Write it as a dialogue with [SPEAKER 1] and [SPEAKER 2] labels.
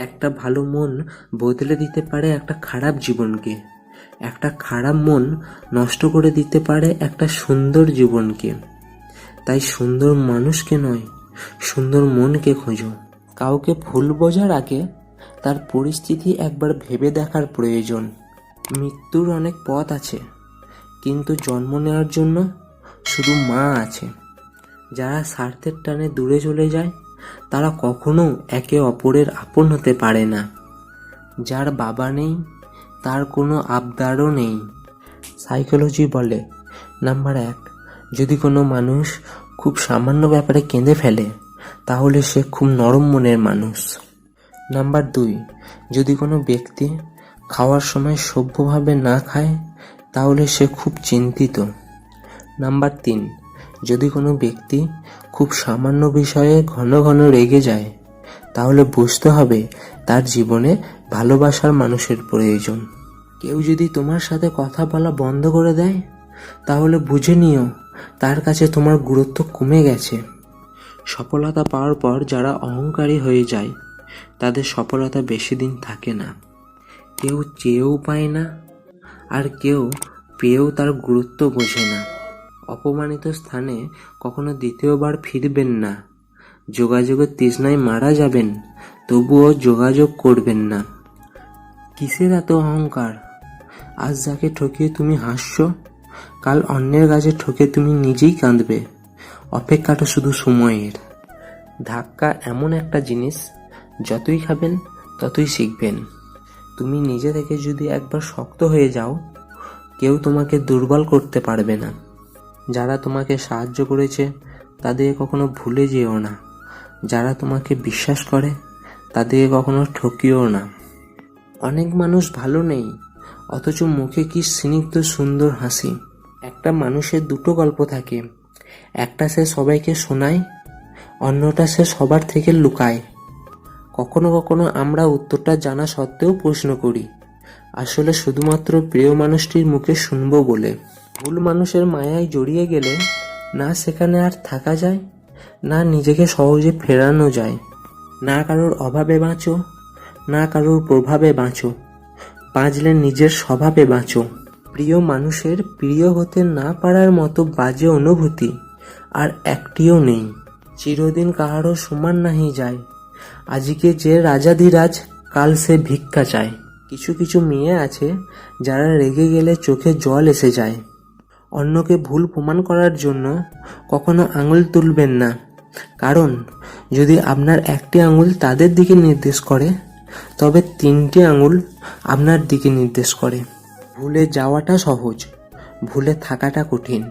[SPEAKER 1] একটা ভালো মন বদলে দিতে পারে একটা খারাপ জীবনকে। একটা খারাপ মন নষ্ট করে দিতে পারে একটা সুন্দর জীবনকে। তাই সুন্দর মানুষকে নয়, সুন্দর মনকে খোঁজো। কাউকে ভুল বোঝার আগে তার পরিস্থিতি একবার ভেবে দেখার প্রয়োজন। মৃত্যুর অনেক পথ আছে, কিন্তু জন্ম নেওয়ার জন্য শুধু মা আছে। যারা স্বার্থের টানে দূরে চলে যায় তারা কখনো একে অপরের আপন হতে পারে না। যার বাবা নেই তার কোনো আবদারও নেই। সাইকোলজি বলে, নাম্বার 1, যদি কোনো মানুষ খুব সামান্য ব্যাপারে কেঁদে ফেলে তাহলে সে খুব নরম মনের মানুষ। নাম্বার 2, যদি কোনো ব্যক্তি খাওয়ার সময় সভ্যভাবে না খায় তাহলে সে খুব চিন্তিত। নাম্বার 3, যদি কোনো ব্যক্তি খুব সামান্য বিষয়ে ঘন ঘন রেগে যায় তাহলে বুঝতে হবে তার জীবনে ভালোবাসার মানুষের প্রয়োজন। কেউ যদি তোমার সাথে কথা বলা বন্ধ করে দেয় তাহলে বুঝে নিও তার কাছে তোমার গুরুত্ব কমে গেছে। সফলতা পাওয়ার পর যারা অহংকারী হয়ে যায় তাদের সফলতা বেশি দিন থাকে না। কেউ চেয়েও পায় না, আর কেউ পেয়েও তার গুরুত্ব বোঝে না। অপমানিত স্থানে কখনো দ্বিতীয়বার ফিরবেন না। যোগাযোগের তৃষ্ণায় মারা যাবেন, তবুও যোগাযোগ করবেন না। কিসের এত অহংকার? আজ যাকে ঠকিয়ে তুমি হাসছো, কাল অন্যের কাছে ঠকে তুমি নিজেই কাঁদবে। অপেক্ষাটা শুধু সময়ের। ধাক্কা এমন একটা জিনিস, যতই খাবেন ততই শিখবেন। তুমি নিজে থেকে যদি একবার শক্ত হয়ে যাও, কেউ তোমাকে দুর্বল করতে পারবে না। যারা তোমাকে সাহায্য করেছে তাদেরকে কখনো ভুলে যেও না। যারা তোমাকে বিশ্বাস করে তাদেরকে কখনো ঠকিও না। অনেক মানুষ ভালো নেই, অথচ মুখে কি স্নিগ্ধ সুন্দর হাসি। একটা মানুষের দুটো গল্প থাকে, একটা সে সবাইকে শোনায়, অন্যটা সে সবার থেকে লুকায়। কখনো কখনো আমরা উত্তরটা জানা সত্ত্বেও প্রশ্ন করি, আসলে শুধুমাত্র প্রিয় মানুষটির মুখে শুনবো বলে। ভুল মানুষের মায়ায় জড়িয়ে গেলে না সেখানে আর থাকা যায়, না নিজেকে সহজে ফেরানো যায়। না কারোর অভাবে বাঁচো, না কারোর প্রভাবে বাঁচো, বাঁচলে নিজের স্বভাবে বাঁচো। প্রিয় মানুষের প্রিয় হতে না পারার মতো বাজে অনুভূতি আর একটিও নেই। চিরদিন কাহারও সমান নাহি যায়, আজকে যে রাজাধিরাজ কাল সে ভিক্ষা চায়। কিছু কিছু মেয়ে আছে যারা রেগে গেলে চোখে জল এসে যায়। অন্যকে ভুল প্রমাণ করার জন্য কখনো আঙুল তুলবেন না, কারণ যদি আপনার একটি আঙুল তাদের দিকে নির্দেশ করে তবে 3টি আঙুল আপনার দিকে নির্দেশ করে। ভুলে যাওয়াটা সহজ, ভুলে থাকাটা কঠিন।